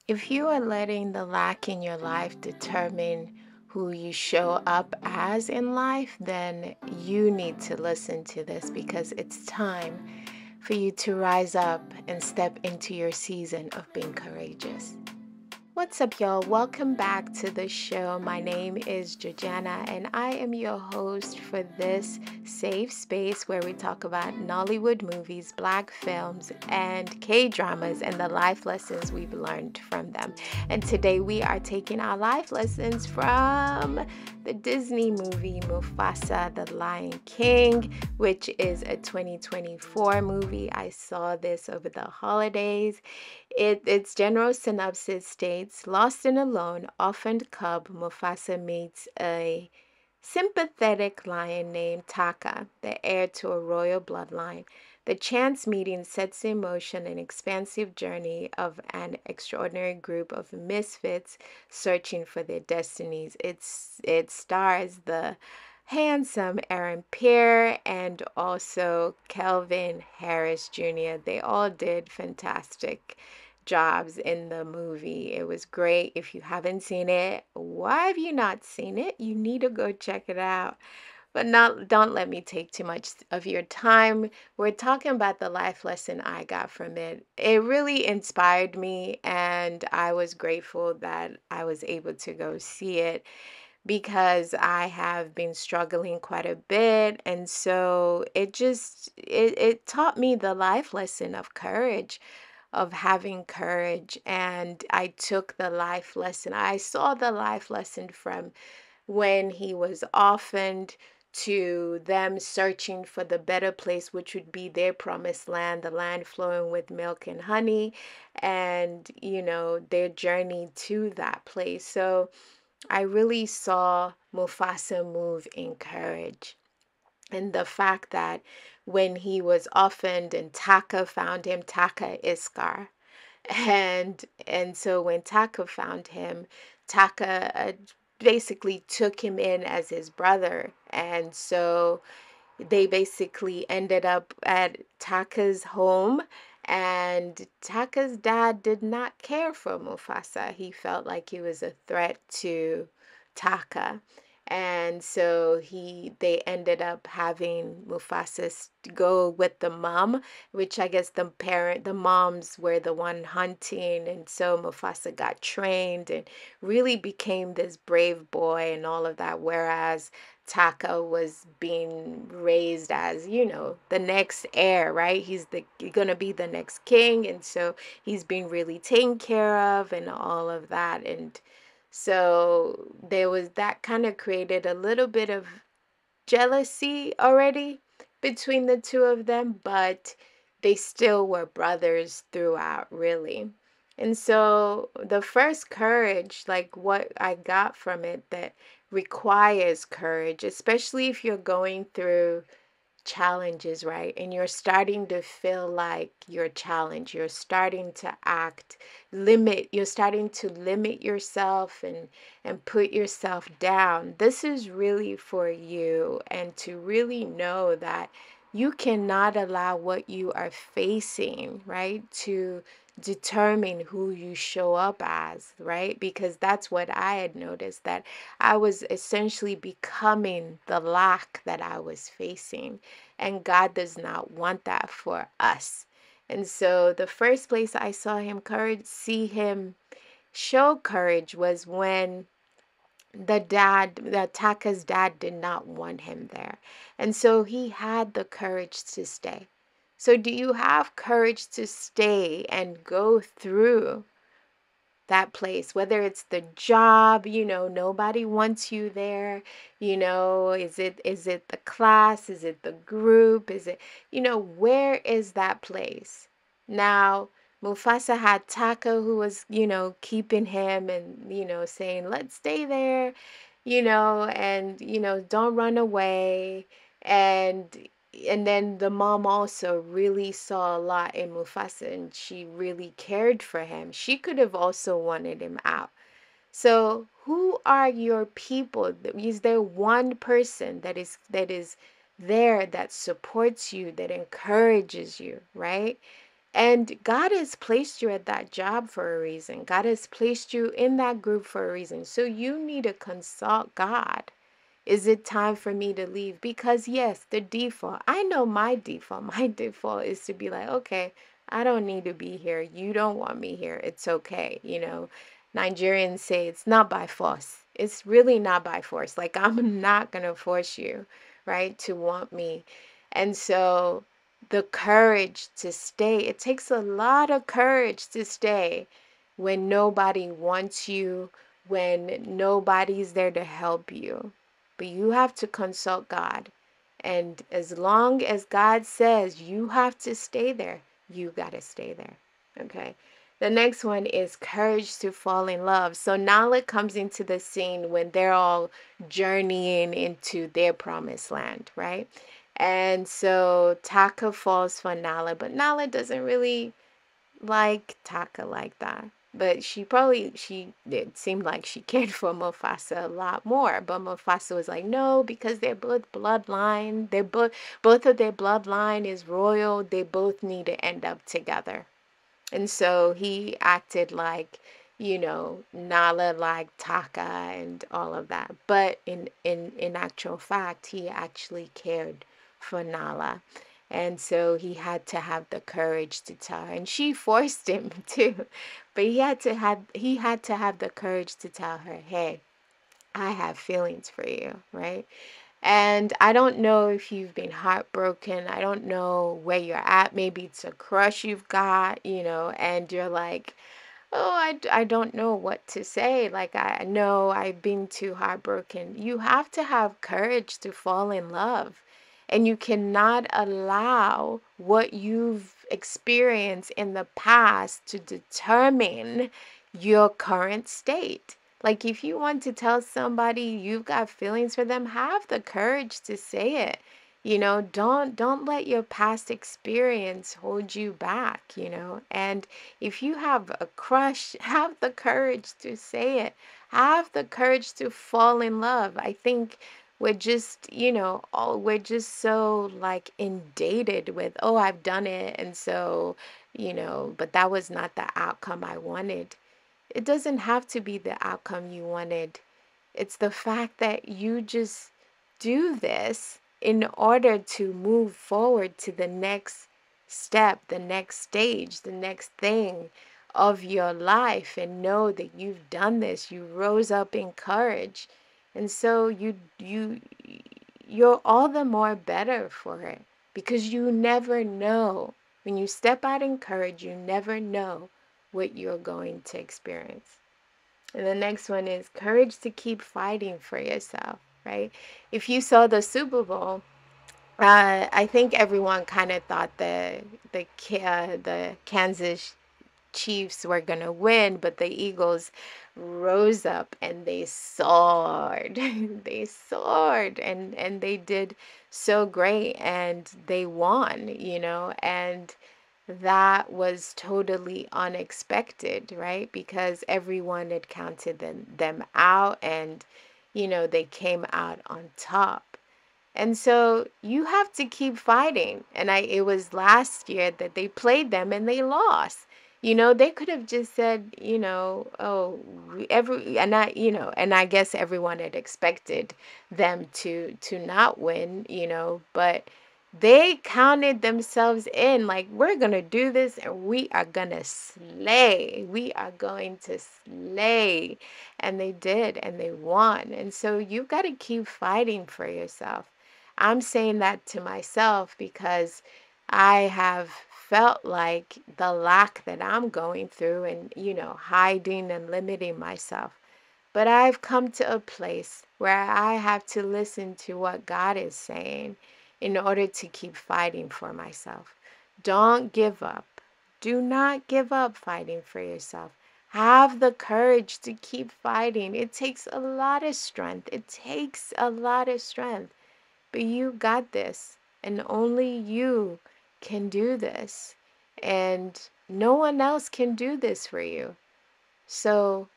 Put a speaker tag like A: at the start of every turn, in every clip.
A: If you are letting the lack in your life determine who you show up as in life, then you need to listen to this because it's time for you to rise up and step into your season of being courageous. What's up, y'all? Welcome back to the show. My name is Georgiana, and I am your host for this safe space where we talk about Nollywood movies, black films, and K dramas and the life lessons we've learned from them. And today we are taking our life lessons from the Disney movie Mufasa, The Lion King, which is a 2024 movie. I saw this over the holidays. Its general synopsis states, lost and alone, orphaned cub Mufasa meets a sympathetic lion named Taka, the heir to a royal bloodline. The chance meeting sets in motion an expansive journey of an extraordinary group of misfits searching for their destinies. It stars the handsome Aaron Pierre and also Kelvin Harris Jr. They all did fantastic jobs in the movie. It was great. If you haven't seen it, why have you not seen it? You need to go check it out. But not don't let me take too much of your time. We're talking about the life lesson I got from it. It really inspired me and I was grateful that I was able to go see it because I have been struggling quite a bit, and so it taught me the life lesson of courage, of having courage. And I took the life lesson. I saw the life lesson from when he was orphaned to them searching for the better place, which would be their promised land, the land flowing with milk and honey, and their journey to that place. So I really saw Mufasa move in courage. And the fact that when he was orphaned and Taka found him, Taka is Scar. And so when Taka found him, Taka basically took him in as his brother. And so they basically ended up at Taka's home, and Taka's dad did not care for Mufasa. He felt like he was a threat to Taka. And so they ended up having Mufasa go with the mom, which I guess the moms were the one hunting, and so Mufasa got trained and really became this brave boy and all of that. Whereas Taka was being raised as, the next heir, right? He's gonna be the next king, and so he's being really taken care of and all of that. And so there was that kind of created a little bit of jealousy already between the two of them, but they still were brothers throughout, really. And so the first courage, like what I got from it that requires courage, especially if you're going through challenges, right? And you're starting to feel like you're challenged. You're starting to you're starting to limit yourself and put yourself down. This is really for you, and to really know that you cannot allow what you are facing, right, to determine who you show up as, right? Because that's what I had noticed, that I was essentially becoming the lack that I was facing. And God does not want that for us. And so the first place I saw see him show courage was when Taka's dad did not want him there. And so he had the courage to stay. So do you have courage to stay and go through that place, whether it's the job, nobody wants you there, is it the class, is it the group, is it, where is that place? Now Mufasa had Taka who was, keeping him and, saying, let's stay there, and don't run away. And then the mom also really saw a lot in Mufasa, and she really cared for him. She could have also wanted him out. So, who are your people? Is there one person that is there, that supports you, that encourages you, right? And God has placed you at that job for a reason. God has placed you in that group for a reason. So you need to consult God. Is it time for me to leave? Because yes, the default, I know my default. My default is to be like, okay, I don't need to be here. You don't want me here. It's okay. Nigerians say it's not by force. It's really not by force. Like, I'm not going to force you, right, to want me. And so the courage to stay, it takes a lot of courage to stay when nobody wants you, when nobody's there to help you. But you have to consult God. And as long as God says you have to stay there, you got to stay there. Okay. The next one is courage to fall in love. So Nala comes into the scene when they're all journeying into their promised land, right? And so Taka falls for Nala, but Nala doesn't really like Taka like that. But it seemed like she cared for Mufasa a lot more. But Mufasa was like, no, because they're both bloodline. Both of their bloodline is royal. They both need to end up together. And so he acted like, Nala like Taka and all of that. But in actual fact, he actually cared for Nala. And so he had to have the courage to tell her. And she forced him to. But he had to have the courage to tell her, hey, I have feelings for you, right? And I don't know if you've been heartbroken. I don't know where you're at. Maybe it's a crush you've got, and you're like, oh, I don't know what to say. Like, I know I've been too heartbroken. You have to have courage to fall in love. And you cannot allow what you've experienced in the past to determine your current state. Like, if you want to tell somebody you've got feelings for them, have the courage to say it. Don't let your past experience hold you back, And if you have a crush, have the courage to say it. Have the courage to fall in love. I think we're just so like inundated with, oh, I've done it. And so, but that was not the outcome I wanted. It doesn't have to be the outcome you wanted. It's the fact that you just do this in order to move forward to the next step, the next stage, the next thing of your life, and know that you've done this. You rose up in courage. And so you're all the more better for it, because you never know. When you step out in courage, you never know what you're going to experience. And the next one is courage to keep fighting for yourself, right? If you saw the Super Bowl, I think everyone kind of thought the Kansas Chiefs were gonna win, but the Eagles rose up and they soared. They soared, and they did so great, and they won, and that was totally unexpected, right? Because everyone had counted them out, and they came out on top. And so you have to keep fighting. And it was last year that they played them and they lost. They could have just said, oh, and I guess everyone had expected them to not win, but they counted themselves in, like, we're going to do this and we are going to slay. We are going to slay. And they did, and they won. And so you've got to keep fighting for yourself. I'm saying that to myself because I have felt like the lack that I'm going through, and, hiding and limiting myself. But I've come to a place where I have to listen to what God is saying in order to keep fighting for myself. Don't give up. Do not give up fighting for yourself. Have the courage to keep fighting. It takes a lot of strength. It takes a lot of strength. But you got this, and only you can do this. And no one else can do this for you. So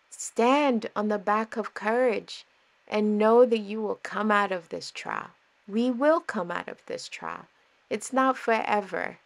A: stand on the back of courage and know that you will come out of this trial. We will come out of this trial. It's not forever.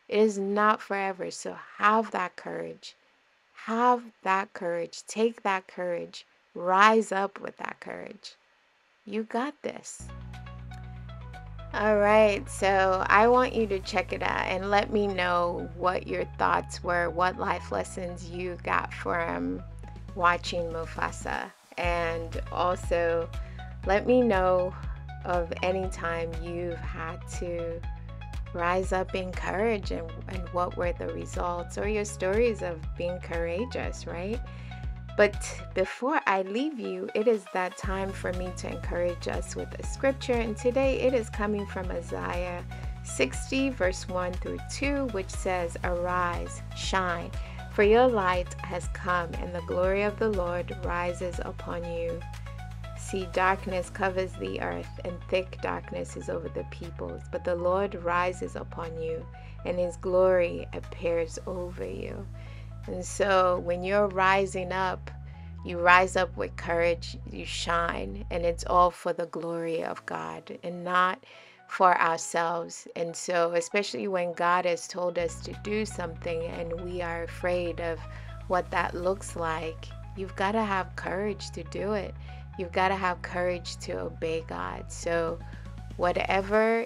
A: It is not forever. So have that courage. Have that courage. Take that courage. Rise up with that courage. You got this. All right, so I want you to check it out and let me know what your thoughts were, what life lessons you got from watching Mufasa. And also let me know of any time you've had to rise up in courage, and what were the results or your stories of being courageous, right? But before I leave you, it is that time for me to encourage us with a scripture. And today it is coming from Isaiah 60, verse 1 through 2, which says, "Arise, shine, for your light has come, and the glory of the Lord rises upon you. See, darkness covers the earth, and thick darkness is over the peoples. But the Lord rises upon you, and his glory appears over you." And so when you're rising up, you rise up with courage, you shine, and it's all for the glory of God and not for ourselves. And so, especially when God has told us to do something and we are afraid of what that looks like, you've got to have courage to do it. You've got to have courage to obey God. So, whatever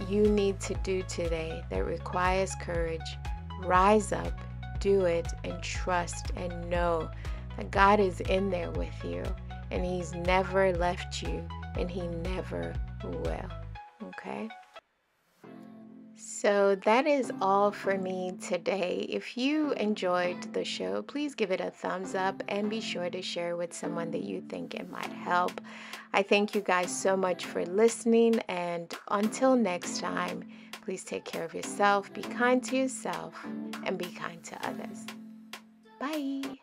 A: you need to do today that requires courage, rise up, do it, and trust and know that God is in there with you, and he's never left you, and he never will. Okay? So that is all for me today. If you enjoyed the show, please give it a thumbs up and be sure to share with someone that you think it might help. I thank you guys so much for listening, and until next time, please take care of yourself, be kind to yourself, and be kind to others. Bye.